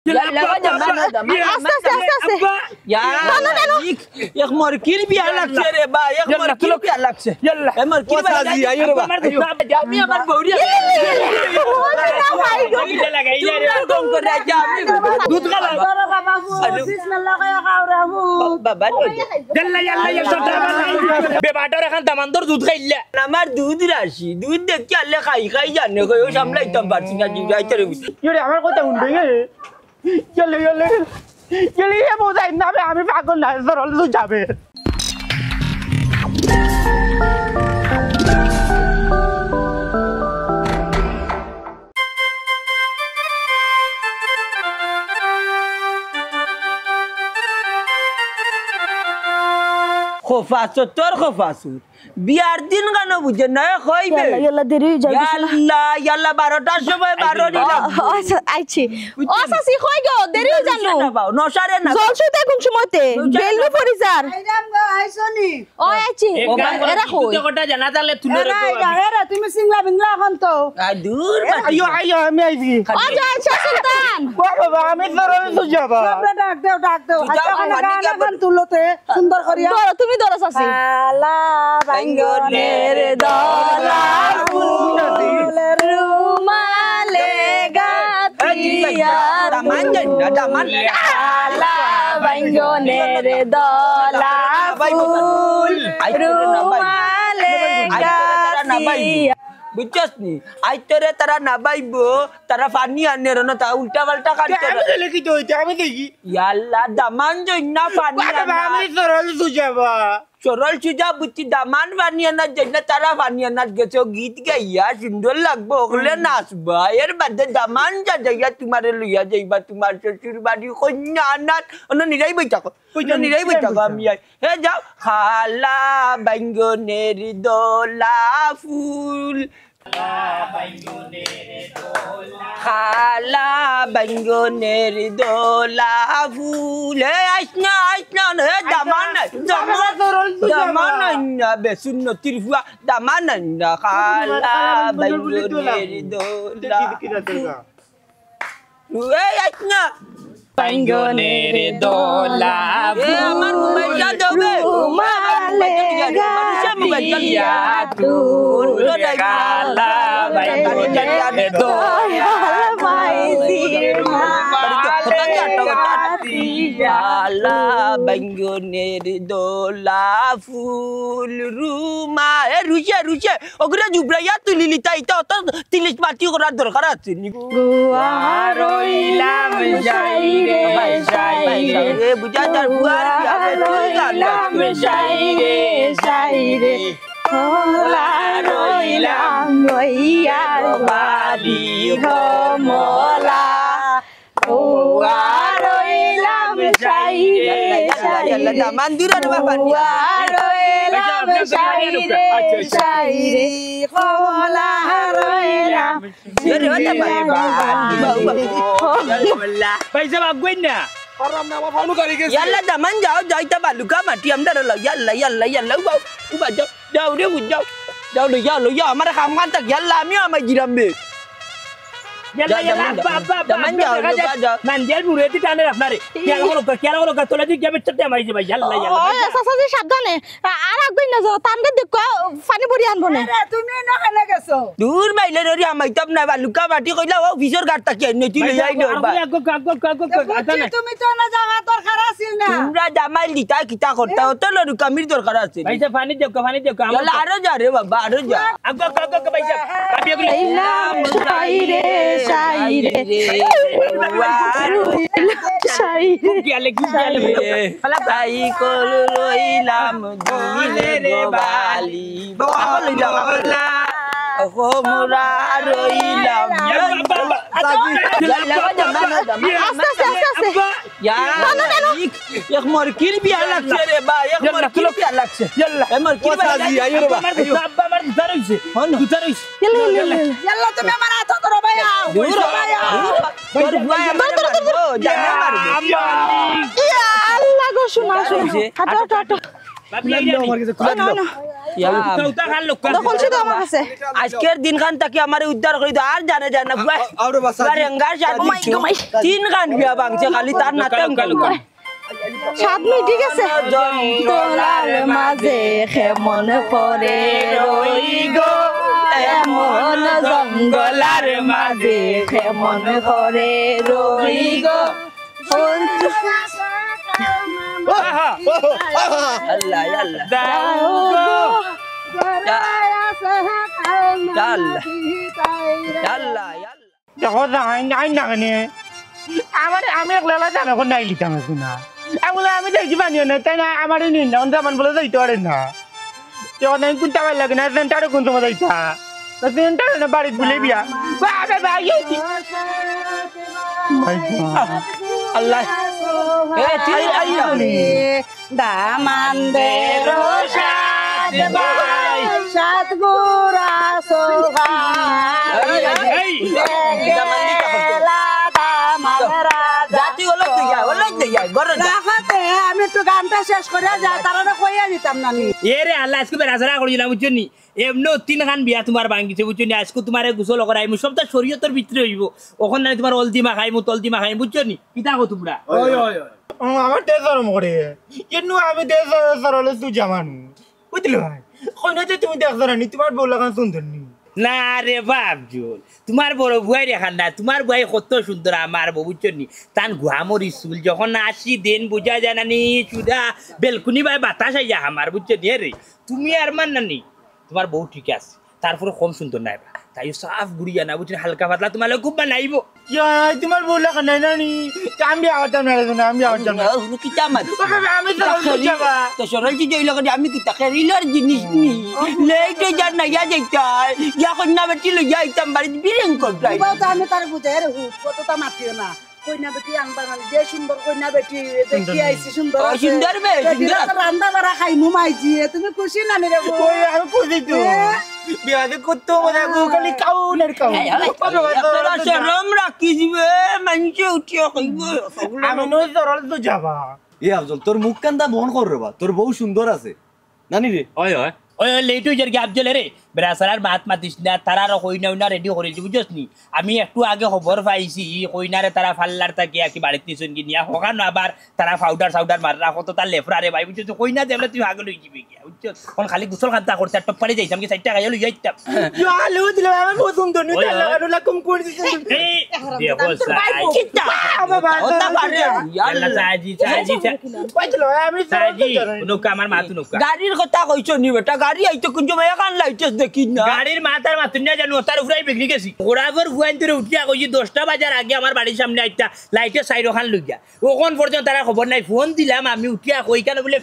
يلا আস্তে يا يا مركيل بي على كسر با يا مركيل بي على كسر يلا يا مركيل بي وسازي ايوه با جامي আমার বউরিয়া কম করে জামি দুধ খালা বাবা বিসমিল্লাহ খায়া খাও রাহু বাবা يلا يلا يلا বেবাটার এখন দামান্দর দুধ খাইলা আমার দুধ রাশি দুধ দেখি আলে খাই খাই জানে কই ও সামলাইতাম পারছি না জিগাইতে রে ইরে আমার কথা শুনবে চলে চলে চলে এ বোঝাই না আমি পাগল না সরল তো যাবে খোফাসো তোর খোফাসো বিয়ার দিন গানো বুঝে না কইবে يلا দেরি যাই ইয়াল্লা ইয়াল্লা 12টার সময় 12 দিলাম আচ্ছা আইছি আসাসি কই গো দেরি জানো নশারে না জলসুতে কোন সময়তে বেলু পরিজার আইরাম গো আইছনি ও আইছি এরা কই কথা জানা তাহলে তুলে এরা তুমি সিংলা বিংলা এখন তো দূর আইও আইও আমি আইছি ও যাইছে সুলতান বাবা আমি সরল তো যাব আমরা ডাক দেও আচ্ছা গান তুলতে সুন্দর করিয়া ধরো তুমি ধরো সাসি আলা বাইঙ্গনের দলা ফুল রুমালে গাতিয়া দামান আলা বাইঙ্গনের দলা ফুল রুমালে গাতিয়া বুঝছস নি আইতরে তারা না বাইবো তারা পানি আনে না তা উল্টা পাল্টা কাটতে আমি চলে কি হইতে আমি দেখি ইয়াল্লা দামান জইনা পানি বাবা আনা আমি সরল তো যাব সরল সুজা বুঝছি দামান পানি আনা জইনা তারা পানি আনা গেছো গীত গাইয়া সুন্দর লাগবো ওগুলো নাচবা এর বাদে দামান যা যাইয়া তোমারে লইয়া যাইবা তোমার শ্বশুর বাড়ি কন্যা আনাত অন্য নিরাই বই থাকো নিরাই বই থাকো আমি হে যাও খালা বাইঙ্গনের দোলা ফুল খালা বাইঙ্গনের দোলা ফুল হে আইসনা হে দামান না বেসুন নতির ফুয়া দামান না খালা বাইঙ্গনের দোলা ফুল হে আইসনা বাইঙ্গনের দোলা আমার মোবাইল যা দেবে রুমালে গাতিয়া কালা বাইঙ্গনের দোলা মাইজির কালা বাইঙ্গনের দোলা ফুল রুমা এ রুচে ওগুলা জুবরাইয়া তুলিলি তাই তো তিলিশ পাতি করার দরকার আছে গুয়া রইলাম যাইরে যাইরে বুঝা যার বুয়ার রইলাম যাইরে খোলা রইলাম নইয়ার বালি ঘমলা গুয়া রইলাম যাইরে দামান দূরে গুয়া রইলাম যাইরে খোলা রইলাম পয়সা বাগুই না yalla daman jauh jauh kita baluka mati am dah lah yalla ubah jauh dia jauh lu ya amar kamu kan tak yalla mi amai jirambe yalla yalla daman jauh manjel bureti tane আপনারে খেয়াল করো তোলা দি যাবে চটে মাই যাবে yalla ও সাসাজি সাবধানে আর আগুই না যাও তানকে দেখো পানি পড়ি আনবো না তুমি না খালে গেছো dur maile dori amai tam na baluka mati koi la officer garta ki ne ti le jai do ba তুমি তো না জায়গা দরকার আছিল না tumra jamal dita kita korta hoto lo kamir দরকার আছে পয়সা পানি দেও yalla aro ja re baba aro ja আগো পয়সা কাপি এগুলো ইলাম শাইরে শাইরে শাইরে কি আলে তাই কলইলাম দিলে রে বালি বাবা যাওয়া হোমরা রইলাম এক মরকিল বি লাগছে রে বা এক মরকিল বি লাগছে يلا মরকিল وسازي ايوه با বাবা আমার ধরইছে ধরইছে ইয়াল্লা তুমি আমার হাত ধরো ভাইয়া দূর তোর ভাই জানা মারবে ইয়া আল্লাহ গো শোনা হাঁটো চৌতা খান লোক দখল ছিল আমার কাছে আজকের দিন খান তাকে আমার উদ্ধার করে দাও আর জানে জানা রেঙ্গার তিন খান বিয়া ভাঙছে খালি তার নাতে সাত মিনিট ঠিক আছে তোলার মাঝে কেমন পরে রই গো এমন জঙ্গলার মাঝে কেমন করে রই গো আল্লাহ আল্লাহ দেখো আমি একলা জানো এখন নাই লিতাম না আমি দেখি পানিও না তাই না আমার নিন্দা তেমন বলে যাইতে পারে না যখন আমি কোনটা ভালো লাগে না সেন্টারে কোন সময় যাইতা সেন্টারে না বাড়িতে বলে বিয়া আল্লাহ দামান দে সাত গোরা সোগা আমি একটু গানটা শেষ করে যাই তারা কইয়া দিতাম না এরে আল্লাহ আজকে বেড়াছাড়া করিলাম বুঝছো নি এমনি তিন খান বিয়া তোমার ভাঙিছে বুঝছো নি আজকে তোমার গোসল করাইমু সব তো শরীয়তের ভিতরে হইব ওখানে না তোমার অলদিমা খাইমু তলদিমা খাইমু বুঝছো নি কিতা কো তোমরা আমার তেজ গরম করে কেন আমি তেজ সরলে তুই জামানু বুঝলি ভাই কইনা যে তুমি দেখছ না তোমার বউ লাগান সুন্দর নি না রে বাপজুল তোমার বড় বুয়াই রেখান না তোমার বুয়াই কত সুন্দর আমার বউ বুঝছো নি তান গুয়ামর স্কুল যখন আসি দিন বুঝা যায় না নি সুদা বেলকুনি ভাই বাতাস আইয়া আমার বুঝছো নি রে তুমি আর মান না নি তোমার বউ ঠিক আছে তারপরে কম সুন্দর নাই তাই সাফ গুড়িয়া না বুঝছেন হালকা পাতলা তোমার খুব বানাইব তোমার বউ লাগান নাই না নি আমি আওয়াজটা না আমি আওয়াজটা না কি চামাত আমি তো সরল চিজ হইল আমি কি তাকেরিলার জিনিস নি লেটে যার না ইয়া যাইতা ইয়া কন্যা বেটি লইয়া আইতাম বাড়ি বিরেং করতাই আমি তার বুঝাই রে কতটা মাতিও না কইনা বেটি আনবার মানে যে সুন্দর কইনা বেটি দেখি আইছি সুন্দর সুন্দর বে সুন্দর রান্না বাড়া খাইমু মাইজি তুমি খুশি না রে ওই আমি খুশি তো বিয়াতে কত মজা খালি কাউনের কাউ একটা শরম রাখিবে মানুষে উঠিয়া কইব আমি নই সরল তো যাবা আফজল তোর মুখ কান্দা বন কর রে বা তোর বউ সুন্দর আছে নানি রে ওই লেট হয়ে যার গ্যাপ জলে রে বেড়াছাড়ার মাত মাতিস না তারা আর কইনা উইনা রেডি করেছি বুঝছ নি আমি একটু আগে খবর পাইছি কইনারে তারা ফাল্লার তাকে কি বাড়িতে নিছন কি নিয়া হকান আবার তারা পাউডার মাররা কত তার লেফরা রে ভাই বুঝছ কইনা দেবলে তুই আগে লই যাবি কি বুঝছ কোন খালি গোসল খান্তা করতে টপ পারে যাইতাম কি 60 টাকা লই যাইতাম আলো দিলে আমি বহুত সুন্দর নি লাগানো লাকুম করে দিছি এই দেখো কিটা বাবা ওটা পারে ইয়াল্লা সাজি কইছিল আমি সাজি নুকা আমার মাথু নুকা গাড়ির কথা কইছো নি বেটা গাড়ি আইতো কোন মায়া কান লাইটেস দেখি না গাড়ির মাথার মাথুন না জানো তার উপরে বিক্রি গেছি ওরাবর হুয়াইন ধরে উঠিয়া কইছি 10টা বাজার আগে আমার বাড়ির সামনে আইতা লাইটে সাইরো খান লইয়া ওখন পর্যন্ত তারা খবর নাই ফোন দিলাম আমি উঠিয়া কই কেন বলে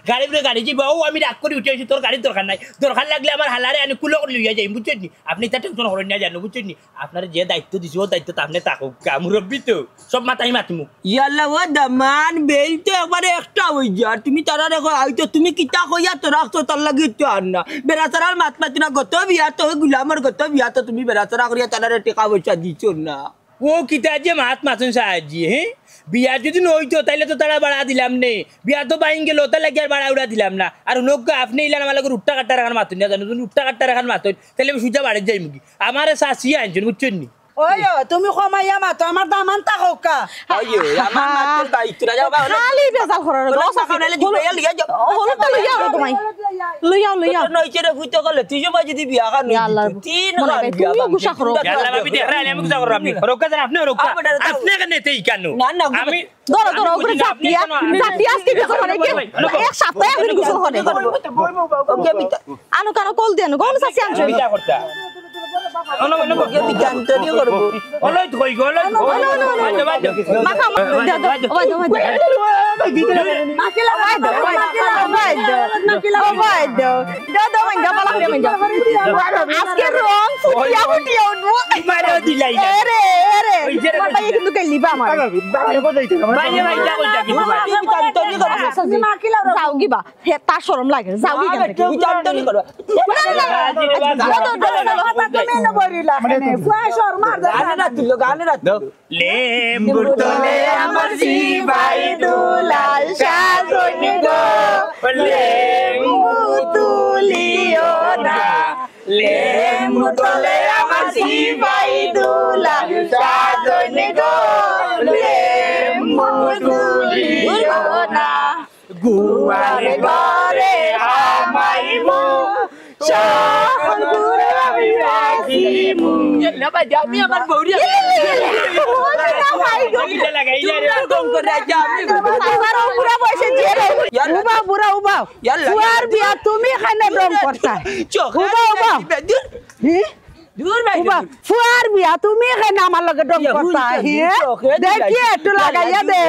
গাড়ি বলে গাড়ি যাবো ও আমি রাগ করে উঠে আইছি তোর গাড়ির দরকার নাই দরকার লাগলে আমার হালারে আমি কুলো করে লইয়া যাই বুঝছেন নি আপনি তা টেনশন করেন না জানো বুঝছেন নি আপনার যে দায়িত্ব দিছি ও দায়িত্ব আপনি তাকো মুরব্বি তো সব মাথায় মাতিমু ইয়াল্লা ও দামান বেল তো একবারে একটা হই যা তুমি তারা দেখো আইতো তুমি কিতা কইয়া তো রাখতো তার লাগি তো আর না বেড়াছাড়ার মাত মাতিনা গত বিয়া তো গুলামর গত বিয়া তো তুমি বেড়াছাড়া করিয়া তারা টাকা পয়সা দিছো না ও কিতা যে মাত মাতুন সাহায্যে হ্যাঁ বিয়া যদি নইতো তাইলে তো তারা বাড়া দিলাম নে বিয়া তো বাইন গেল তাই লাগে আর বাড়া উড়া দিলাম না আর লোক আপনি ইলান আমার লাগে উঠটা কাটটা রাখান মাতুন না জানো উঠটা কাটটা রাখান মাতুন তাহলে আমি সুজা বাড়ি যাই মুগি আমার শাসি আনছেন বুঝছেন নি ওই তুমি কমাইয়া মাতো আমার দামান তাকা আইও আমার মাতের দায়িত্ব যাও বা খালি বেজাল করার লস খানালে দিয়া লিয়া যাও হলুদটা লইয়া আও তোমাই লইয়া নইছে রে ফুটো গলে তুই যে বাজি দিবি আগা নই তিন গান বিয়া তুমি গুসা করো ইয়াল্লা ভাবি দেখ রে আমি গুসা করব আপনি রোকা দেন আপনি রোকা আপনি কেন তেই কেন না আমি ধরো উপরে জাতিয়া আজকে গোসল করে এক সপ্তাহে আমি গোসল করে ওকে বিতা আনো কানো কল দেন কোন সাসি আনছো বিটা করতা ওকে বিতা আন্তরি করব অলই কই গল মাথা আজকে রং ফুটিয়া উঠবো দিলাই কিন্তু লিবা আমার যাও গিবা তার শরম লাগে যাও লেম্বুর তলে আমার জিবাই দুলাল সাজনি গো মুতলে আমার সিপাই দুলা সাজনে গলে মুতুলিও না গুয়ারে ঘরে আমাইমু সকল ঘুরে আমি রাখিমু না ভাই আমি আমার বউরি তুমি খানে রং করতা দূর ভাই ফুয়ার বিয়া তুমি খানে আমার লগে রং করতা দেখি একটু লাগাইয়া দে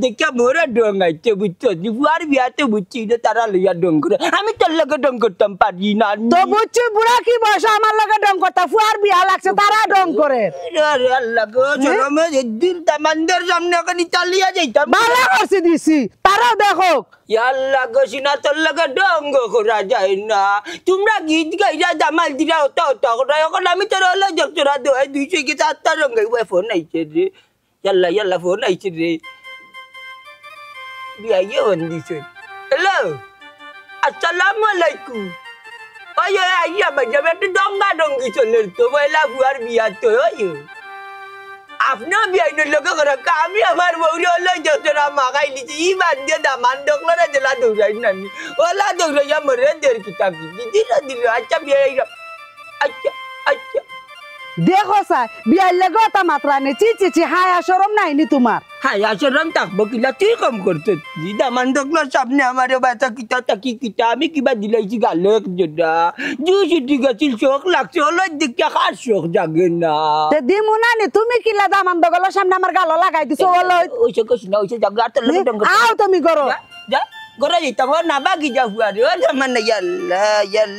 দেখা মোরা ডং আইতে বুঝছো ফুয়ার বিয়াতে বুঝছি তারা লইয়া ডং করে আমি তোর লগে ডং করতাম পারি না তো বুঝছি বুড়া কি বয়স আমার লগে ডং করতা ফুয়ার বিয়া লাগছে তারা ডং করে আরে আল্লাহ গো শরমে দিন তামান্দের সামনে ওখানে চালিয়ে যাইতাম ভালো করছি দিছি তারাও দেখো আল্লাহ গো সিনা তোর লগে ডং করা যায় না তোমরা গীত গাইরা জামাল দিরা হতা হতা করে এখন আমি তোর হলো জকরা দোয় 200 কি 7টা রং গাইবা ফোন আইছে রে ইয়াল্লা ফোন আইছে রে বিয়াইয়ে বন্দিছে হ্যালো আসসালামু আলাইকুম ওই আইয়া বাজাবে একটু ডঙ্গা ডঙ্গি চলে তো বইলা বুয়ার বিয়া তো ওই আপনার বিয়াইনের লোক করে আমি আমার বউরে হলো যতটা মাগাই লিছি ই বাদ দিয়ে দামান ডকলা দিলা দৌড়াই নানি ওলা দৌড়াইয়া মরে দের কিতাব দিল আচ্ছা বিয়াই আচ্ছা আচ্ছা দেখো স্যার বিয়ার লেগে তা মাত্রা নেই চি হায়া শরম নাই নি তোমার হ্যাঁ আচরণ থাকবো কিলা তুই কম করতে দামান ডকলার সামনে আমার বাচ্চা কিতা তাকি কিতা আমি কিবা দিলাইছি গালে যেটা জুস উঠি গেছিল শোক লাগছে হলো দেখে খার শোক জাগে না তে দিমু না নি তুমি কিলা দামান দগলের সামনে আমার গালো লাগাই দিছো বলো ওইসে কইস না ওইসে জাগা আর তোর লগে ডঙ্গ আও তুমি করো যা গরা যেতাম না বাকি যা হুয়ারে ও জামান না ইয়াল্লা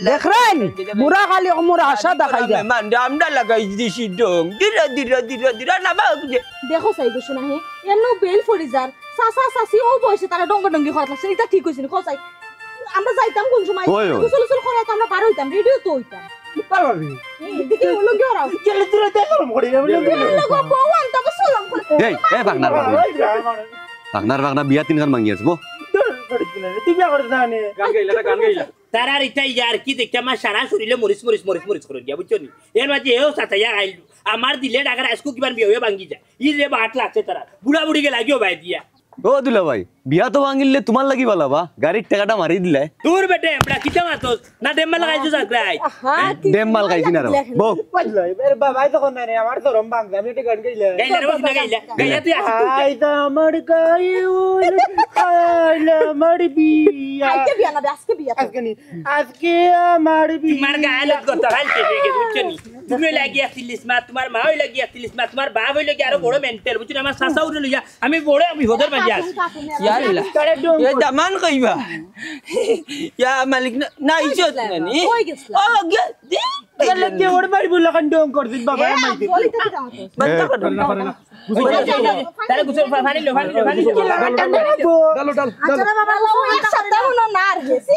দেখ রাইনি বুড়া খালি মোর আশা দেখাই দে মান আমরা লাগাই দিছি ডং দিরা না বাকি দেখো চাই গৈছো না হে এনো বেল ফরি যার সাসা সাসি ও বয়সে তারা ডঙ্গা ডঙ্গি খরচ লাগছে এটা ঠিক হইছে খসাই আমরা যাইতাম কোন সময় গোসল গোসল করে তো আমরা পার হইতাম রেডিও তো হইতাম পারবি দেখি হলো কি ওরা চলে তুই দেখো মরে যাবে লগো বউন তো বসলাম এই বাগনার বিয়া তিনখান মাঙ্গি আছে তুমি আবার জানে গান গাইলা তারা ইটাই ইয়ার কি দেখতে আমার সারা শরীরে মরিস করে দিয়া বুঝছো নি এর মাঝে এও সাতাইয়া খাইলু আমার দিলে ডাকার আজকু কিমান বিয়ে হয়ে ভাঙ্গি যায় ই রে বাট লাগছে তারা বুড়া বুড়িকে লাগিও ভাই দিয়া ও দুলা ভাই বিয়া তো ভাঙিলে তোমার লাগি বলা বা গাড়ির টাকাটা মারি দিলে দূর বেটে আমরা কিটা মাতোস না ডেম্মা লাগাইছো সাকরাই ডেম মাল খাইছি না রে বউ বললাই এর বাবাই তখন না আমার তো রম ভাঙ আমি একটা গান গাইলা গাইলা রে বস না গাইলা তুই আসি আই দা আমার গায়ে ওই আইলা আমার বিয়া আজকে বিয়া না আজকে বিয়া আজকে আমার বিয়া তোমার গায়লত কথা হালতে হয়ে বুঝছো নি তুমি লাগি আসিলিস মা তোমার মা হই লাগি আসিলিস মা তোমার বাপ হই লাগি আরো বড় মেন্টাল বুঝছো আমার শাশা উড়ে লইয়া আমি বড় আমি হোদের মাঝে আছি ইয়াল্লা ये दमान कईबा या मालिक ना इज्जत नहीं ओ दे গেলে কে ওর বাড়ি বললা কান ডং করছিস বাবা মাইতে बंदा कर তারে গুছল ফানি লো ডাল আচ্ছা বাবা ও এক সপ্তাহ হলো না আর গেছি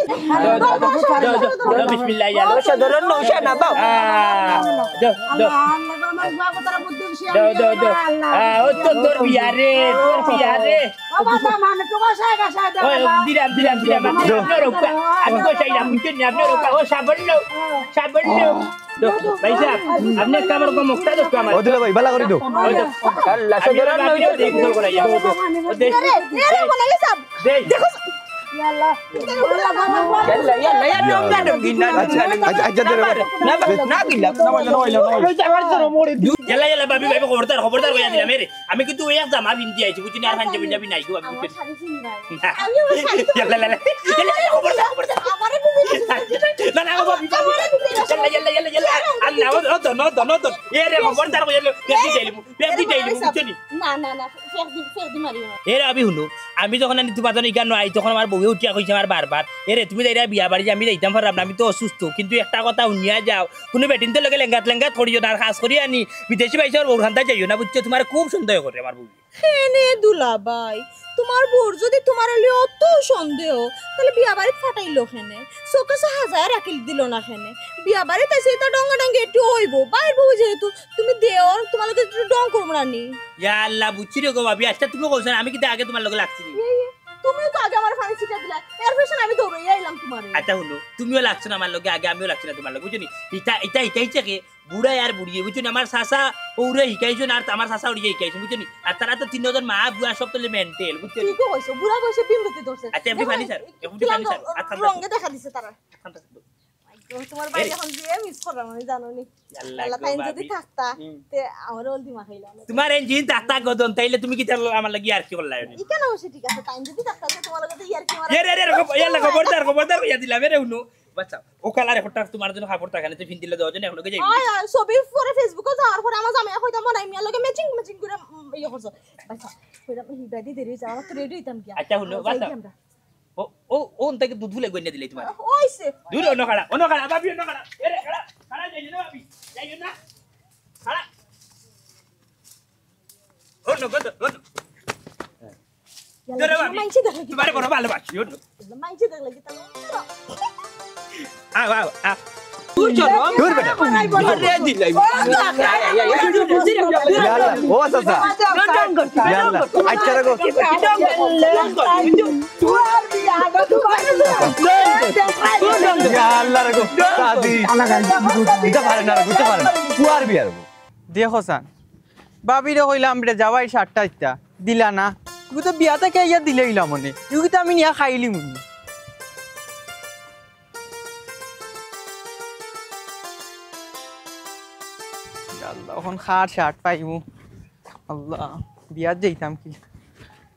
বিসমিল্লাহ ইয়া सदर नौशा ना बाप দো ও তো তোর বিয়া রে ওই দিরাম আমি কই চাইলাম মুখে আপনি রোকা ও সাবন লো ভাই সাহেব আপনি কামর কো মুক্তা দো আমার ও দুলা ভাই বালা করে দো अल्लाह सदर नौशा দেখো করাইয়া দে দেখো يلا دونغا دونغينا আচ্ছা দে না গিলা আমার তো মরে yalla babi খবরদার কইয়া দিলাম রে আমি কিন্তু ওই একদম আমি ইন্দি আইছি বুঝিনি আর হানজে বিনাবি নাই গো আমি বুঝিনি yalla খবরদার না বাবি yalla আল্লাহ ও দন এ রে খবরদার কইয়া পেপি যাইলি বুঝছনি না ফেরদি মারিও এরে আমি হুনো আমি যখন আনি তোমার জন্য ইকান আই তখন আমার বউ উঠিয়া কইছে আমার বারবার এরে তুমি যাইরা বিয়া বাড়ি আমি যাইতাম পারলাম না আমি তো অসুস্থ কিন্তু একটা কথা শুনিয়া যাও কোনো বেটিনতে লগে লেঙ্গাত করিও না আর খাস করি আনি বিদেশি বাইসর বউ খান্তা যাইও না বুঝছো তোমার খুব সন্দেহ করে আমার বউ হেনে দুলাভাই তোমার বোর যদি তোমার লিয়ে অত সন্দেহ তাহলে বিয়া বাড়ি ফাটাইলো খেনে চোখে হাজার রাখিল দিল না খেনে বিয়া বাড়িতে সেটা ডঙ্গা ডঙ্গে একটু হইব বাইর বউ যেহেতু তুমি দেও তোমার একটু ডং করবো না নি ইয়া আল্লাহ বুঝছি রে গো ভাবি আচ্ছা তুমি কইছ আমি কিন্তু আগে তোমার লগে লাগছি তুমিও তো আগে আমার পানি ছিটা দিলা এর পেছনে আমি দৌড়াইয়া আইলাম তোমারে আচ্ছা শুনো তুমিও লাগছো না আমার লগে আগে আমিও লাগছি না তোমার লগে বুঝছো নি এটা শিখাইছে কে বুড়া আর বুড়িয়ে বুঝছো নি আমার শাসা ওরে শিখাইছো না আর আমার শাসা ওরে শিখাইছো বুঝছো নি আর তারা তো তিনজন মা বুয়া সব তো মেন্টাল বুঝছো নি কি কইছো বুড়া বয়সে বিমরতি ধরছে আচ্ছা এমনি পানি স্যার এমনি পানি স্যার রঙে দেখা দিছে তারা তোমার ভাই এখন দিয়ে মিস করলাম আমি জানো নি আল্লাহ তাই যদি থাকতা তে আমার ওলদি মা খাইলাম তোমার ইঞ্জিন তাতা গদন তাইলে তুমি কি তার আমার লাগি আর কি করলা ই কেন বসে ঠিক আছে টাইম যদি থাকতা তোমার লগে তো ইয়ার কি মারা ইয়াল্লা খবরদার ইয়া দিলাম রে উনো বাচ্চা ও কালারে হঠাৎ তোমার জন্য খাবার টাকানে তো ফিন দিলে দাও জন্য এখন লগে যাই আয় আয় ছবি পরে ফেসবুকে যাওয়ার পরে আমার জামাই কইতাম না আমি লগে ম্যাচিং করে ইয়ে করছো বাচ্চা কইতাম হিবাদি দেরি যাওয়া তো রেডি হইতাম কি আচ্ছা হলো বাচ্চা ও থেকে দুধ ফুলে গইনা দিলে তোমার ওইছে দূর অন্য খাড়া বাবি অন্য খাড়া এরে খাড়া যাই না বাবি যাই না খাড়া অন্য গদ অন্য তোরে বাবি মাইছে দেখলে কি তোমারে বড় ভালোবাসি অন্য মাইছে দেখলে কি তাহলে আ দূর বেটা আরে দিলাই ও চাচা ইয়াল্লা আচ্ছা রাখো ইয়াল্লা রাখো সাদি এটা পারে না রাখো পারে তুয়ার বিয়ার দেখো সান বাবিরে কইলাম রে যাওয়াই 7টা ইটা দিলা না তুই তো বিয়াতে কে ইয়া দিলে ইলা মনে তুই তো আমি নিয়া খাইলি মুনি আল্লাহ এখন খাট শার্ট পাইমু আল্লাহ বিয়াত যাইতাম কি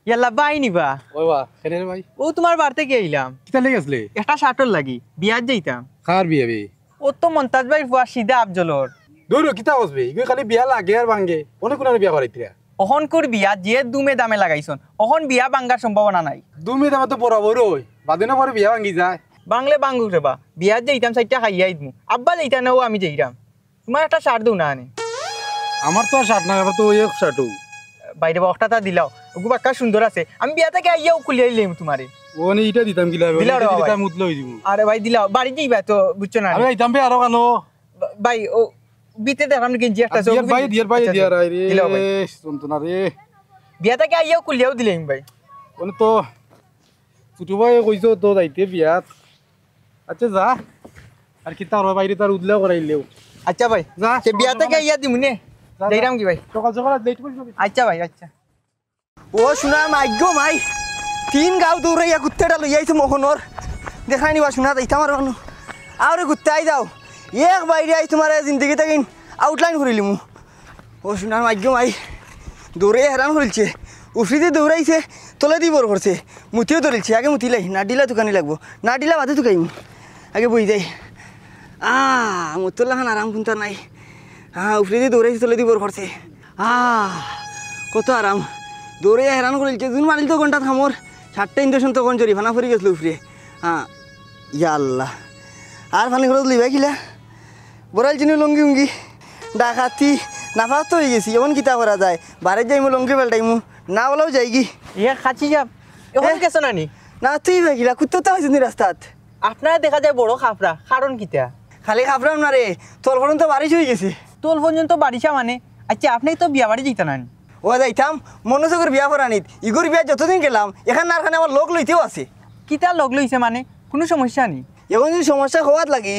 ইয়াল্লা বাই নিবা ওই বা কেনে ভাই ও তোমার বাড়তে কে আইলাম কিতা লেগে আসলে একটা শার্টর লাগি বিয়াত যাইতাম খার বিয়ে বে ও তো মন্তাজ ভাই ফুয়া সিধা আফজলর দূর কিতা বসবে ইগো খালি বিয়া লাগে আর ভাঙ্গে অনেক কোন বিয়া করাইতিরা অহন কর বিয়া যে দুমে দামে লাগাইছন অহন বিয়া বাঙ্গার সম্ভাবনা নাই দুমে দামে তো বরাবর ওই বাদে না পরে বিয়া ভাঙ্গি যায় বাংলে বাঙ্গু রে বা বিয়াত যাইতাম সাইটটা খাইয়াই দিমু আব্বা যাইতা নাও আমি যাইরাম তোমার একটা শার্ট দৌ না আনে আমার তো আর শার্ট না আমার তো ওই শার্টও বাইরে বকটা তা দিলাও ওগু বাক্কা সুন্দর আছে আমি বিয়া থেকে আইয়াও খুলিয়াই লইম তোমারে ওনে ইটা দিতাম কিলা দিলাও রে দিতাম মুতলে হই দিমু আরে ভাই দিলাও বাড়ি যাইবা তো বুঝছো না আরে আইতাম বে আরো কানো ভাই ও বিতে দেখাম গেঞ্জি একটা দিয়ার ভাই দিয়ার আই রে দিলাও ভাই শুনতো না রে বিয়া থেকে আইয়াও খুলিয়াও দিলাম ভাই ওনে তো ছোট ভাই কইছো তো যাইতে বিয়াত আচ্ছা যা আর কি তার বাইরে তার উদলা করাইলেও আচ্ছা ভাই যা সে বিয়া থেকে আইয়া দিমু নে যাইরাম কি ভাই সকাল সকাল লেট করবি আচ্ছা ভাই আচ্ছা ও শোনা মাইগ্য মাই 3 গাঁও দৌড়াইয়া কুত্তেটা লই আইছে মোহনর দেখাই নিবা শোনা যাইতাম আর মানু আরে কুত্তে আই যাও এক বাইরে আই তোমার জিন্দগি তাকিন আউটলাইন করিলি মু ও শোনা মাইগ্য মাই দৌড়ে হেরান করিলছে উফরিতে দৌড়াইছে তলে দি বর করছে মুতিও ধরিলছে আগে মুতিলাই না দিলা দোকানি লাগবো না দিলা বাদে তুকাইম আগে বই যাই মুতলাখান আরাম কোনটা নাই উফরিতে দৌড়াইছে তলে দি বর করছে কত আরাম দৌড়ে হেরান করিলছে যোন মারিল তো ঘন্টা থামর 7টা ইঞ্জেকশন তখন জরিফানা পড়ি গেছিল উফরে ইয়া আল্লাহ আর ফানি খরচ লইবা কিলা বরাল চিনি লঙ্গি উঙ্গি ডাকাতি নাফাস তো হয়ে গেছি এমন কিতা করা যায় বারে যাইমু লঙ্গি বেলটাইমু না বলাও যাই কি ইয়া খাচ্ছি যাব এখন কেছ না নি না তুই ভাগিলা কুত্তা হয়েছে নি রাস্তাত আপনারা দেখা যায় বড় খাপরা কারণ কিতা খালি খাবরাম না রে তোর পর্যন্ত বারিশ হয়ে গেছে তোল পর্যন্ত বাড়িছা মানে আচ্ছা আপনি তো বিয়া বাড়ি যাইতা না ও যাইতাম মনোযোগের বিয়া করানিত ইগোর বিয়া যতদিন গেলাম এখান না আমার লোক লইতেও আছে কিতা লগ লইছে মানে কোনো সমস্যা নেই এখন যদি সমস্যা হওয়ার লাগি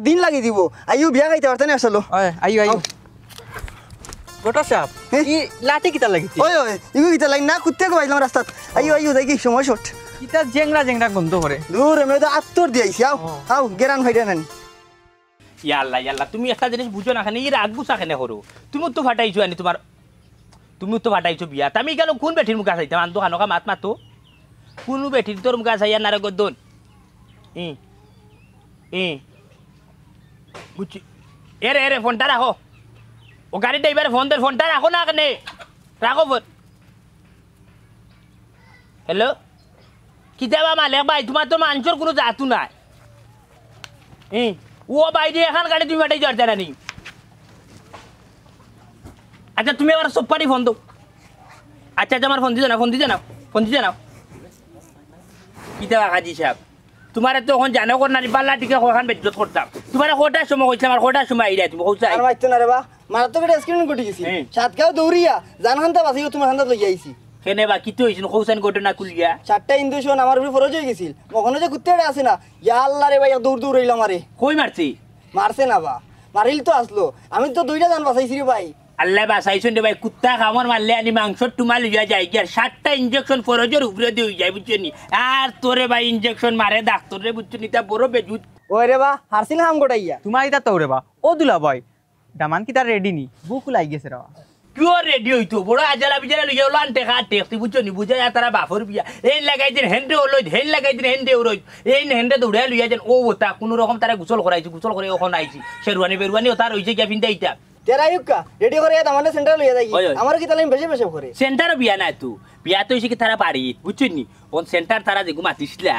দিন লাগি দিব আইও বিয়া খাইতে পারতেন আসলো আইও আইও গোটা সাপ ই লাঠি কিতা লাগিছে ওই ওই ইগো কিতা লাইন না কুত্তে কো বাইলাম রাস্তাত আইও যাই কি সময় শর্ট কিতা জেংরা জেংরা গন্ধ করে দূর আমি তো আত্তর দিয়েছি আও গেরান ভাইরা নানি ইয়াল্লা তুমি একটা জিনিস বুঝো না খানে এই রাগ বুঝা খানে করো তুমি তো ফাটাইছো আনি তোমার তুমি তো ফাটাইছো বিয়া আমি কেন কোন বেঠির মুখা চাইতাম আন দোকানো কা মাত মাতো কোন বেঠির তোর মুখা চাইয়া নারে গদন বুঝছি এরে ফোনটা রাখো ও গাড়ি ড্রাইভার ফোনটা রাখো না কেনে রাখো ফোন হ্যালো কি দেবা মালিক ভাই তোমার তো মানুষের কোনো জাতু নাই ও বাইরে এখন গাড়ি তুমি ফাটাই যাওয়ার জানা নেই আচ্ছা তুমি আবার সব পারি ফোন দাও আচ্ছা আমার ফোন দিতে নাও কি দেবা কাজী সাহেব তোমার তো এখন জানো কর না পাল্লা টিকে ওখান বেজত করতাম তোমার কটার সময় হয়েছে আমার কটার সময় আইরা তুমি কইছা আর মাইতো না রে বা মারা তো কেটে স্ক্রিন কটি গেছি সাত গাও দৌড়িয়া জানখানটা বাসিও তোমার হান্দাত লই আইছি কেনে বাকি তো হইছিল কৌসান ঘটনা কুলিয়া 4টা ইন্দুশন আমার উপরে ফরজ হয়ে গেছিল ওখানে যে কুত্তেটা আছে না ইয়া আল্লাহ রে ভাই দূর দূর হইলাম আরে কই মারছি মারছে না বা মারিল তো আসলো আমি তো 2টা জান বাঁচাইছি রে ভাই আল্লাহ বাসাইছেন রে ভাই কুত্তা কামড় মারলে আনি মাংস টুমা লইয়া যায় গিয়া 7টা ইনজেকশন ফরজের উপরে দিয়ে যায় বুঝছনি আর তোরে ভাই ইনজেকশন মারে ডাক্তার রে বুঝছনি তা বড় বেজুত ওই রে বা হারছিল হাম গোটাইয়া তোমার ইতা তো রে বা ও দুলা ভাই দামান কি তার রেডি নি বুক লাই গেছে রে কিও রেডি হইতো বড় আজালা বিজালা লইয়া হলো আনতে খাতে তুই বুঝছনি বুঝা যায় তারা বাফর বিয়া এই লাগাই দিন হেন্ডে হলো হেন লাগাই দিন হেন্ডে হলো এই হেন্ডে দৌড়া লইয়া যেন ও ওটা কোন রকম তারা গোসল করাইছি গোসল করে ওখান আইছি শেরওয়ানি বেরওয়ানি ও তার হইছে গিয়া পিনতে আইতা তেরা ইউকা রেডি করে আমাদের সেন্টার লইয়া যাই আমার কি তাহলে বেশি বেশি করে সেন্টার বিয়া না তু বিয়া তো হইছে কি তারা বাড়ি বুঝছনি কোন সেন্টার তারা যেগু মাতিছিলা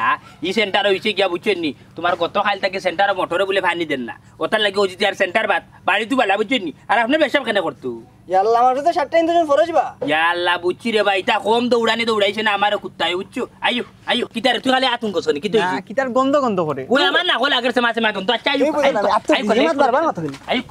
ই সেন্টার হইছে গিয়া বুঝছনি তোমার কত খাল থাকে সেন্টার মোটরে বলে ফানি দেন না ওটার লাগে ওই যে আর সেন্টার বাদ বাড়ি তু বালা বুঝছনি আর আপনি বেশাব কেন করতো ইয়াল্লাহ আমার তো 7টা ইন্দুশন ফরজ বা ইয়াল্লাহ বুঝছি রে ভাই তা কম দৌড়ানি দৌড়াইছে না আমার কুত্তায় বুঝছো আইও আইও কিতার তুই খালি আতঙ্ক শনি কি তুই কি তার গন্ধ গন্ধ করে ওই আমার না হল আগের মাসে মাগন তো আচ্ছা আইও আইও বারবার মাথা গেল আইও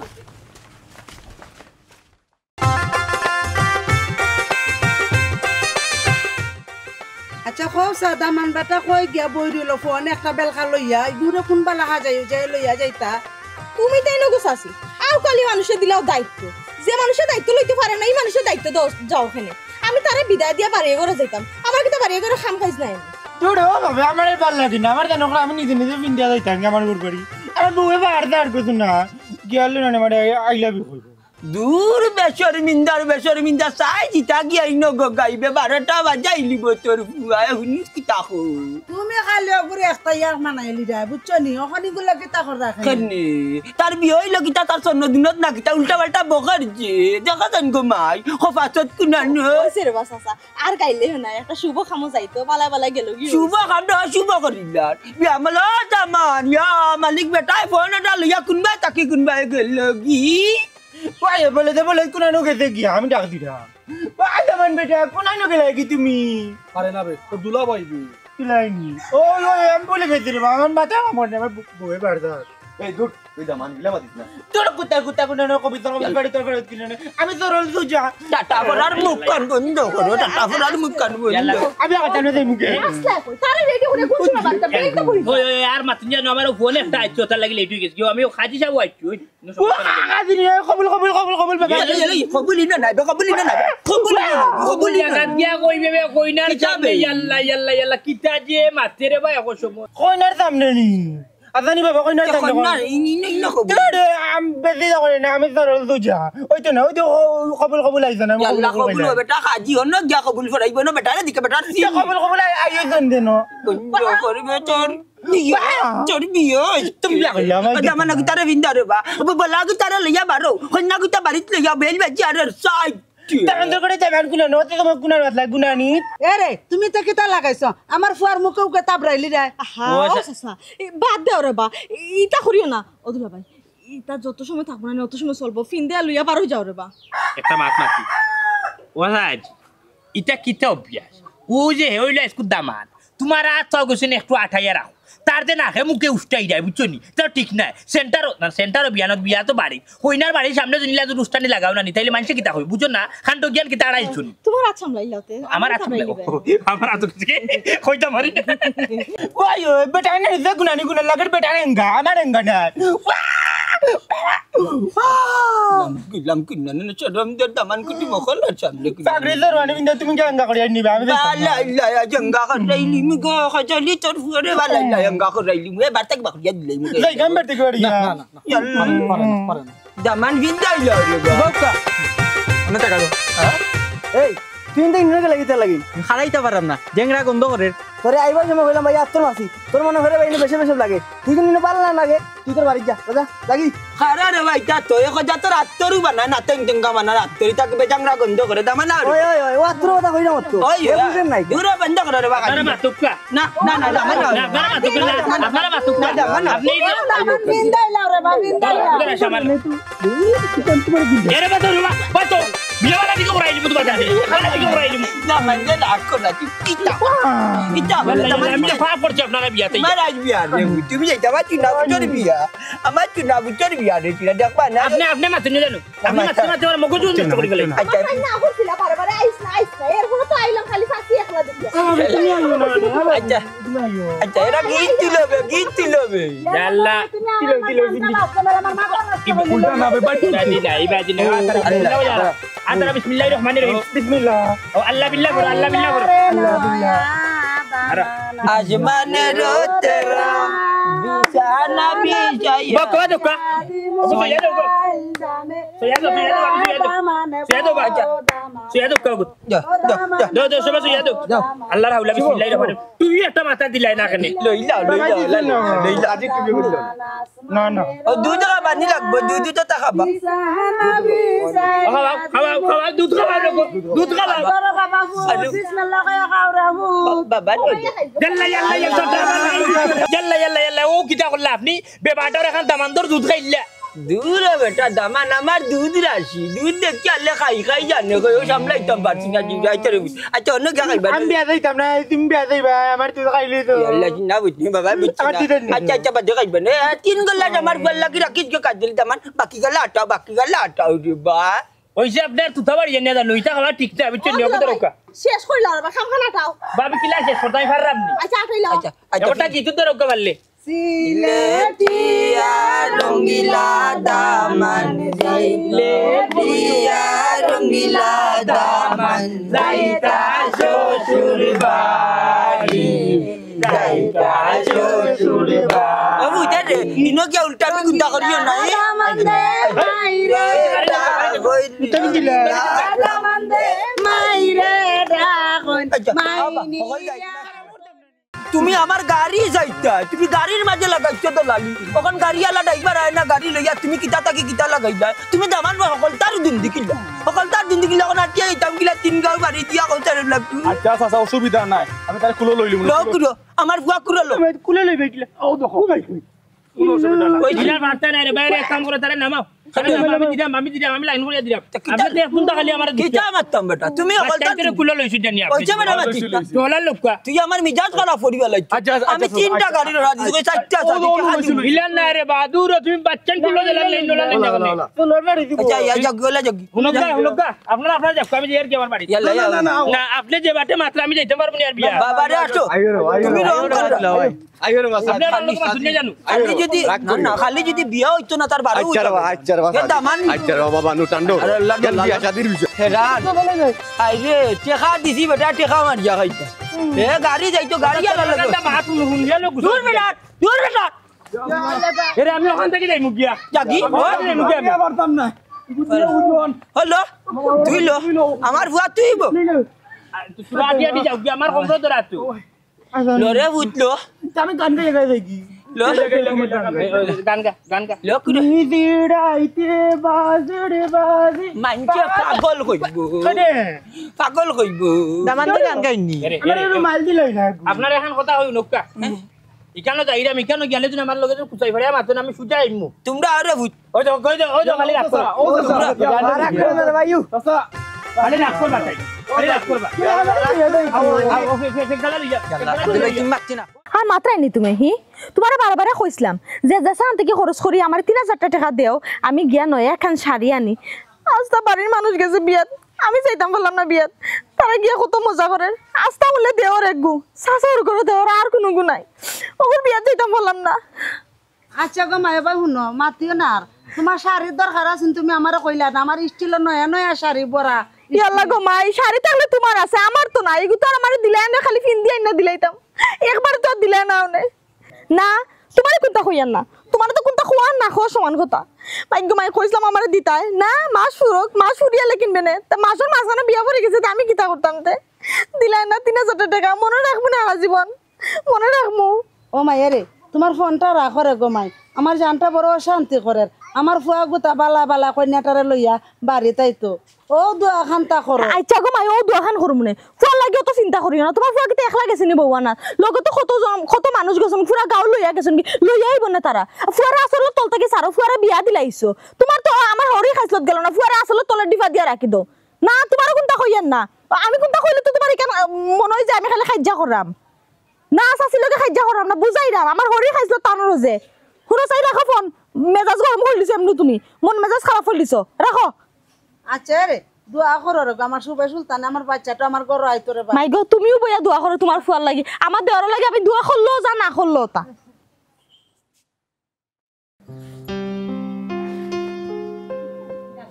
আচ্ছা কও সাদা মান বেটা কই গিয়া বই রইল ফোন একটা বেলকা লইয়া দূরে কোনবা লাগা যায় যাই লইয়া যাইতা তুমি তাই নগো চাচি আর কালি মানুষে দিলাও দায়িত্ব যে মানুষের দায়িত্ব লইতে পারে না এই মানুষের দায়িত্ব যাও ওখানে আমি তারে বিদায় দিয়া বাড়িয়ে করে যাইতাম আমার কি তো বাড়িয়ে করে খাম খাইছ নাই তোর ও বাবা আমার ভালো লাগে না আমার জানো আমি নিজে নিজে পিন্ডিয়া যাইতাম আমার ঘর বাড়ি আর বউয়ে বার দাঁড় করছো না গেল না মানে আই লাভ ইউ কইবো দূর বেসর মিন্দা চাই জিতা গিয়া ইনো গাইবে 12টা বাজাইলি তোর ফুয়ায় হুনিস কি তাকো তুমি খালি ওপরে একটা ইয়ার মানাইলি যায় বুঝছো নি ওখানে গুলা কি তাকর রাখে কেনে তার বিয়ে হইল কিতা তার জন্মদিনত না কিতা উল্টা পাল্টা বকার যে দেখা যান গো মাই হফাচত কুনানো ওইছে রে চাচা আর গাইলে না একটা শুভ খামো যাইতো বালা বালা গেল কি শুভ খাম শুভ করিলার বিয়া মালা জামান ইয়া মালিক বেটাই ফোনটা লইয়া কুনবা তাকি কুনবা গেল কি পাই বলে কোনানো গেছে কি আমি ডাক দিরা পাই জামান বেটা কোনানো গেলে কি তুমি আরে না বে তোর দুলা ভাইবি কিলাইনি ও আমি বলে গেছি রে আমার মাথা আমার বউয়ে বার দাঁড় এই দুট তুই দা মান গিলা মাতিস না তোর কুত্তা কোনানো কবিতা বাড়ি তোর বাড়ি কিনে আমি তোর হল তুই টাটা ফরার মুখ কান বন্ধ করো টাটা ফরার মুখ কান বন্ধ আমি আটা না দেই মুখে আসলা কই তারে রেডি করে কোন না বাচ্চা বেই তো বলি ওই ওই আর মাতিন জানো আমার ফোনে একটা আইছো তার লাগি লেট হই গেছে আমি খাজি যাবো আইছো আজি নি কবুল বাবা কবুলি না নাই কবুলি না কবুল জাগাত গিয়া কইবে কইনার সামনে ইয়াল্লা ইয়াল্লা ইয়াল্লা কিতা যে মাতে রে ভাই এখন সময় কইনার সামনে নি আজানি বাবা কইনার সামনে আমি বেশি করে না আমি তোর হল তুই ওই তো না ওই তো কবুল আইছ না ইয়াল্লা কবুল বেটা খাজি হন না গিয়া কবুল ফরাইব না বেটা দিকে বেটা কবুল আইছেন দেন বন্ধ করবে তোর তোর বিয়ে তুমি জামান গিটারে বিন্দারে বা বলা গিটারে লইয়া বারো কন্যা গিটা বাড়িতে লইয়া বেল বাজি আর সাইড তান্দ করে যাবেন কোনা নতে তোমার কোনা রাত লাগ গুনানি এরে তুমি তো কিতা লাগাইছো আমার ফুয়ার মুখে উকে তাবরাইলি রে হা চাচা বাদ দাও রে বা ইটা করিও না ওদুলা ভাই ইটা যত সময় থাকবো না অত সময় চলবো ফিন দেয়া লইয়া পারো যাও রে বা একটা মাত মাতি ওয়াজ এটা কিতা অভ্যাস ও যে হইলো স্কুল দামান তোমার আর তো গেছেন একটু আঠাইয়া রাখো তার যে নাকে মুখে উষ্টাই যায় বুঝছো নি তাও ঠিক নাই সেন্টারও বিয়া তো বাড়ি কইনার বাড়ির সামনে জনিলা যদি উষ্টানি লাগাও না নি তাইলে মানুষে কিতা হয় বুঝো না খান্ড জ্ঞান কিতা আড়াইছো নি তোমার আচ্ছা লাইলাতে আমার আতো কইতা মারি ওই বেটা না যে গুনানি গুনা লাগের বেটা এঙ্গা আমার এঙ্গা না গিলাম কিনা না চরম দে দামান কুটি মখল সামনে পাগড়ি জরওয়ানি বিন্দা তুমি গঙ্গা করে নিবা আমি লা লা জঙ্গা করাইলি মুগো খজলি তোর ফুরে বালা লা জঙ্গা করাইলি মু বারতাক বাকরিয়া দিলাই মু যাই গাম বেটে করে না পারে না দামান বিন্দাই লা রে বাবা না টাকা দাও এই তুই তো ইনরে লাগিতে লাগি খারাইতে পারাম না জেংরা গন্ধ করে তোরে আইবার সময় হইলাম ভাই আত্মর মাসি তোর মনে হরে ভাই বেশি বেশি লাগে তুই তো নিনে পারলা না লাগে তুই তোর বাড়ি যা দাদা লাগি খারা রে ভাই তা তো এক যা তোর আত্তরু বানা না তেং তেঙ্গা বানা আত্তরি তাক বেজাংরা গন্ধ করে দামান আর ওই ও আত্মর কথা কইনা মত ওই বুঝেন নাই দূরে বন্ধ করে রে বাবা আপনারা মাতুকা না না না দামান আপনারা মাতুকা আপনি আমার বিন্দাই লাও রে বা বিন্দাই আপনারা সামাল এরে বাতো বিয়া वाला দিকে উড়াই দিব তোমার কাছে ওলা দিকে উড়াই দিব দামান যে রাখো না ইটা আমি ফাপ করছি আপনারা বিয়াতে মারাজ বিয়া রে তুমি যাইতা বাতি না বুঝর বিয়া আমার চুনা বুঝর বিয়া রে চিনা দেখবা না আপনি মাতে নিয়ে জানো আপনি মাতে আমার মগজ নষ্ট করে গেলেন না করছিলা বারে বারে আইস না এর কোনো তো আইলাম আচ্ছা আচ্ছা এরা গীত দিলবে জাল্লা উল্টা না বে বাজি বাজি না আতারা বিসমিল্লাহির রহমানির রহিম বিসমিল্লাহ ও আল্লাহ বিল্লাহ করো আল্লাহ বিল্লাহ করো आसमाने रोते बिछाना बिछाया बकवा दो का सोया दो सब सोया दो अल्लाह राहुल बिस्मिल्लाहिर रहमानिर तू ही একটা মাথা দিলাই না কেন লইলা আজি তুমি বললো না না ও দুধ খাবানি লাগবে দুধ তো তা খাবা খাওয়া দুধ খাওয়া দুধ খাওয়া বিসমিল্লাহ কয়া খাওরাবু বাবা জাল্লা জাল্লা ও কিটা করলা আপনি বেবাটার এখন দামান্দর দুধ খাইলা दूर बेटा दामान हमार दूध राशि दूध देख के अल्लाह खाई जाने को सामने इतना बात ना जी जाए तेरे अच्छा उन्हें क्या खाई আমি বিয়া যাইতাম না তুমি বিয়া যাইবা আমার তুই খাইলি তো अल्लाह जी ना बुझनी बाबा अच्छा अच्छा बात खाई बने तीन गल्ला हमार गल्ला की रखी के काट दिल दामान बाकी गल्ला हटाओ रे बा ওইসে আপনার তুতা বাড়ি জানিয়ে জানো এটা খাওয়া ঠিক না আমি নিয়ম তো রোকা শেষ কইলা আর খাম খানাটাও বাবি কিলা শেষ করতে আমি ফাররাম নি আচ্ছা আটাইলা अच्छा अच्छा ওটা কি তুই তো রোকা পারলে सिलेटिया रंगीला दामन सिलेटिया रंगीला दामन जाइता শ্বশুর বাড়ি जाइता শ্বশুর বাড়ি अब उधर इनो क्या उल्टा भी गुंडा करियो ना দামন্দে মাইরে तुम दिला দামন্দে মাইরে রাগন মাইনি তুমি আমার গাড়ি যাইতা তুমি গাড়ির মাঝে লাগাইছো তো লালি ওখান গাড়িওয়ালা ড্রাইভার আয় না গাড়ি লইয়া তুমি কিতা তাকি কিতা লাগাইবা তুমি দামান সকলতার দিন দেখিলা এখন আটিয়া যাইতাম কিলা তিন গাঁও বাড়ি দিয়া কলতার লাগতো আচ্ছা চাচা অসুবিধা নাই আমি তার কুলো লইলিম লকুরো আমার বুয়া কুরলো কুলে লই বেটিলা ও দেখো কোনো অসুবিধা নাই ওই দিলার মারতে নাই রে বাইরে এক কাম করে তারে নামাও আমি দিলাম আমি লাইন করে দিলাম আপনি এক ঘন্টা খালি আমার কিতা মারতাম বেটা তুমি সকলতার কুলো লইছি জানি আপনি ওইটা বেটা মারতি তোলার লোকা তুই আমার মিজাজ খারাপ করি বেলাই আমি তিনটা গাড়ি রড়া দিছি চারটা ইলান না রে বাদুর তুমি বাচ্চান কুলো দিলাম লাইন নোলা লাইন না তোর বাড়ি দিব আচ্ছা ইয়া জগলা জগি হুনকা আপনারা যাও আমি যাই কি আমার বাড়ি না আপনি যে বাটে মাত্র আমি যাইতে পারবো না আর বিয়া বাবা রে আসো তুমি রং করো আইরো মাসা আপনারা লোক শুনে জানো খালি যদি না খালি যদি বিয়া হইতো না তার বারো আচ্ছা দামান আচ্ছা বাবা নুটান্ডো জলদি আশাদির বিষয় হেরান আইরে টেকা দিছি বেটা টেকা মার যা খাইতা এ গাড়ি যাইতো গাড়ি আলা লাগো মাত শুনিয়া লোক দূর বেটা এরে আমি ওখান থেকে যাই মুগিয়া জাগি মুগিয়া পারতাম না হলো তুই লো আমার বুয়া তুইব সুরা দিয়া দি যাও আমার কমরো ধরা তুই লরে বুঝলো আমি গান গাই যাই কি লো গান গা লো কুরে দিড়াইতে বাজরে বাজি মানকে পাগল কইব দামান দি গান গাইনি আমার মাইল দিলাই না আপনার এখন কথা হই নকা ইকানো যাইরাম ইকানো গেলে তুমি আমার লগে কুচাই ভরিয়া মাতন আমি সুজা আইমু তোমরা আরে বুঝ ওই তো খালি রাখ করা ও চাচা রাখো না ভাইউ চাচা খালি রাখ করবা তাই খালি রাখ করবা আর মাত্রাই নি তুমি তোমার বারবার কইছিলাম যে যেসান থেকে খরচ করি আমার 3000 টাকা দেও আমি গিয়া নয় একখান শাড়ি আনি আস্তা বাড়ির মানুষ গেছে বিয়াত আমি যাইতাম বললাম না বিয়াত তারা গিয়া কত মজা করে আস্তা বললে দেওয়ার এক গু শাশুর করে দেওয়ার আর কোনো গু নাই ওগুলো বিয়াত যাইতাম বললাম না আচ্ছা গো মায়ে ভাই শুনো মাতিও না আর তোমার শাড়ির দরকার আছে তুমি আমারে কইলা না আমার স্টিলের নয়া শাড়ি বড়া ইয়াল্লা গো মাই শাড়ি থাকলে তোমার আছে আমার তো নাই এগুলো তো আর আমারে দিলাই না খালি ফিন দিয়ে না দিলাইতাম একবার তো দিলাই না না তোমার কোনটা কইয়ান না তোমার তো কোনটা খোয়ান না খোয়া সমান কথা ভাগ্য মাই কইছিলাম আমারে দিতাই না মাস ফুরিয়া কিনবে না তা মাসের মাঝখানে বিয়া পড়ে গেছে আমি কিতা করতাম তে দিলাই না 3000 টাকা মনে রাখবো না সারা জীবন মনে রাখবো ও মাইয়া রে তোমার ফোনটা রাখো রে গো মাই আমার জানটা বড় শান্তি করে আমার ফুয়া গুতা বালা কন্যাটারে লইয়া বাড়ি তাইতো ও দুয়া খান্তা করো আচ্ছা গো মাই ও দুয়া খান করব না ফুয়া লাগে তো চিন্তা করি না তোমার ফুয়া কিতে একলা গেছে নি বউয়া না লগে তো কত মানুষ গেছেন পুরা গাঁও লইয়া গেছেন লইয়া আইব না তারা ফুয়ারা আসলে তল থেকে সারো ফুয়ারা বিয়া দিলাইছো তোমার তো আমার হরি খাইছত গেল না ফুয়ারা আসলে তলে ডিফা দিয়া রাখি দো না তোমার কোনটা কইয়ান না আমি কোনটা কইলে তো তোমার কেন মনে হয় যে আমি খালি খাইজা করাম না চাচি লগে খাইজা করাম না বুঝাইরাম আমার হরি খাইছিল তানোর যে শুনো চাই রাখো ফোন মেজাজ গরম করে দিছো এমনি তুমি মন মেজাজ খারাপ করে দিছো রাখো আচ্ছা রে দোয়া করো রে আমার সুবে সুলতান আমার বাচ্চাটা আমার ঘর আইতো রে মাই গো তুমিও বইয়া দোয়া করো তোমার ফুয়ার লাগি আমার দেওয়ার লাগি আমি দোয়া করলো যা না করলো তা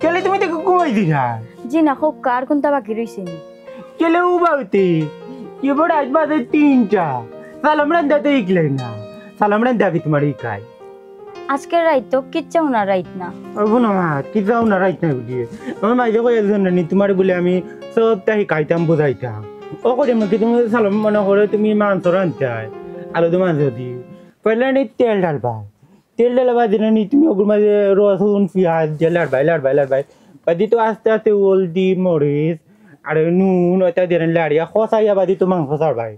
কেলে তুমি দেখো ঘুমাই দিলা জি না খুব কার কোনটা বাকি রইছে নি কেলে উবাউতে কি বড় আজ বাজে 3টা সালাম রান্দা তো ইকলাই না সালাম রান্দা কি তোমার ইকাই আজকে রাইত তো কিচ্ছাও না রাইত না অবু না কি যাও না রাইট না বুঝি আমার মাইজে কই একজন নি তোমার বলে আমি সবটাই কাইতাম বুঝাইতাম ও করে আমাকে তুমি সালাম মনে করে তুমি মাংস রান্তাই আলু তো মাংস দি পয়লা নি তেল ঢালবা তেল ঢালবা দিনে নি তুমি ওগুর মাঝে রসুন পেঁয়াজ দিয়ে লাড়বাই বাদি তো আস্তে আস্তে হলদি মরিচ আর নুন ওটা দিয়ে লাড়িয়া খসাইয়া বাদি তো মাংস ছাড়বাই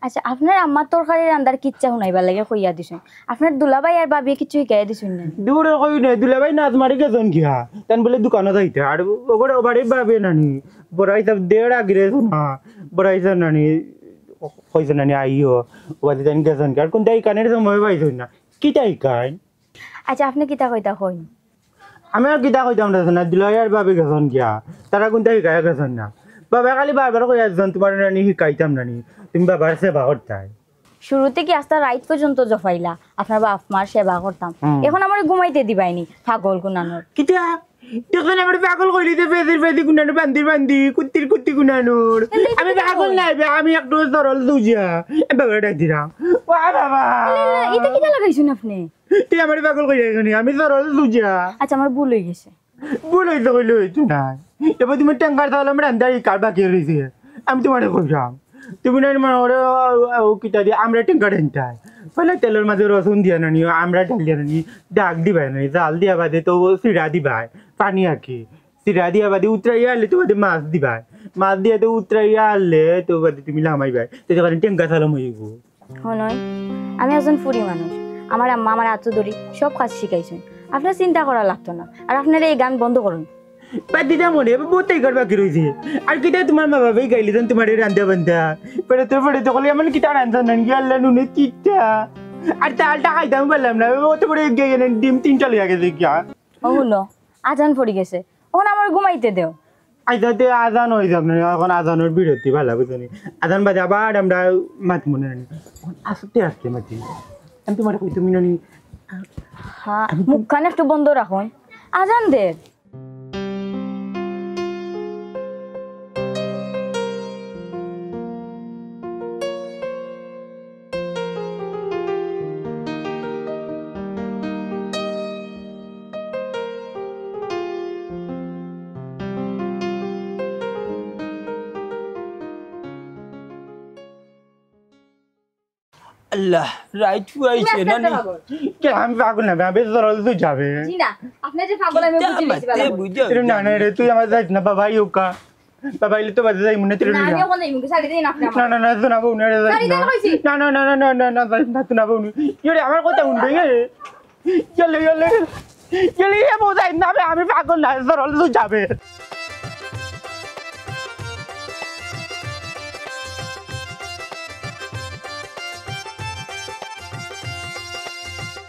আচ্ছা আপনার আম্মার তরকারি রান্দার কিচ্ছা শুনাইবার লাগে কইয়া দিছেন আপনার দুলাভাই আর বাবিয়ে কিছু শিখাই দিছেন না দূরে কই না দুলাভাই নাচ মারি গেছেন গিয়া তান বলে দোকানে যাইতে আর ওগরে বাড়ি বাবে নানি বড়াই সব দেড় আগরে না বড়াই নানি কইছে নানি আইও ওবাদি তান গেছেন আর কোন তাই কানের সময় পাইছেন না কি তাই কাই আচ্ছা আপনি কিতা কইতা কইন আমি আর কিতা কইতাম না দুলাভাই আর বাবে গেছেন গিয়া তারা কোন তাই গায়ে গেছেন না বাবা খালি বারবার কই আসছেন তোমার নানি শিখাইতাম নানি তুমি বাবার সেবা করতাই শুরুতে কি আস্তা রাইত পর্যন্ত জফাইলা আপনার বাপ মার সেবা করতাম এখন আমার ঘুমাইতে দিবাইনি পাগল গুনানোর কিতা দেখেন আমার পাগল কইলি যে বেদি গুনানো বান্দি কুত্তি গুনানোর আমি পাগল নাই আমি একটু সরল দুজিয়া বাবা ডাক দিলাম ও বাবা এটা কিতা লাগাইছেন আপনি তুই আমার পাগল কই যাইনি আমি সরল দুজিয়া আচ্ছা আমার ভুল হয়ে গেছে ভুল হইতে কইলো তুই না এবার তুমি ট্যাঙ্কার তাহলে আমরা আন্দাই কার বাকি রইছে আমি তোমারে কইলাম তুমি না মানে ওরে কিতা দিয়ে আমরা ট্যাঙ্কার আনতাই পয়লা তেলের মাঝে রসুন দিয়া নানি আমরা ডাল দিয়া নানি ডাক দিবাই নানি জাল দিয়া বাদে তো সিরা দিবাই পানি আঁকি সিরা দিয়া বাদে উতরাইয়া আনলে তো বাদে মাছ দিবাই মাছ দিয়া তো উতরাইয়া আনলে তো বাদে তুমি লামাইবাই তো যখন ট্যাঙ্কার সালাম হয়ে গো হনয় আমি একজন ফুরি মানুষ আমার আম্মা আমার আত্ম ধরি সব কাজ শিখাইছেন আপনার চিন্তা করা লাগতো না আর আপনারা এই গান বন্ধ করুন দিদা মনে বহুতাই কার বাকি রয়েছে আর কিতা তোমার মা বাবাই গাইলে দেন তোমার রান্ধা বান্ধা পরে তো কলে এমন কিতা রান্ধা নান কি আল্লাহ নুনে কিতা আর তালটা খাইতাম বললাম না অত করে গিয়ে ডিম 3টা লিয়া গেছে গিয়া ও হলো আজান পড়ে গেছে ওখান আমার ঘুমাইতে দেও আইতাতে আজান হয়ে যাবে না এখন আজানের বিরতি ভালো বুঝনি আজান বাজে আবার আমরা মাত মনে রানি আসতে মাতি আমি তোমার কই তুমি নানি হ্যাঁ মুখখানে একটু বন্ধ রাখুন আজান দে আল্লাহ রাইট হইছে না কে আমি পাগল না আমি সরল তুই যাবে জি না আপনি যে পাগল আমি বুঝি বেশি ভালো বুঝো না না রে তুই আমার যাইস না বাবা ইউকা বাবা ইলে তো বাজে যাই মনে তেরে না আমি ওখানে মুখে সারি দেই না আপনি আমার না শোনা বউ না রে না শোনা বউ ইরে আমার কথা শুনবে চলে বউ যাই না আমি পাগল না সরল তুই যাবে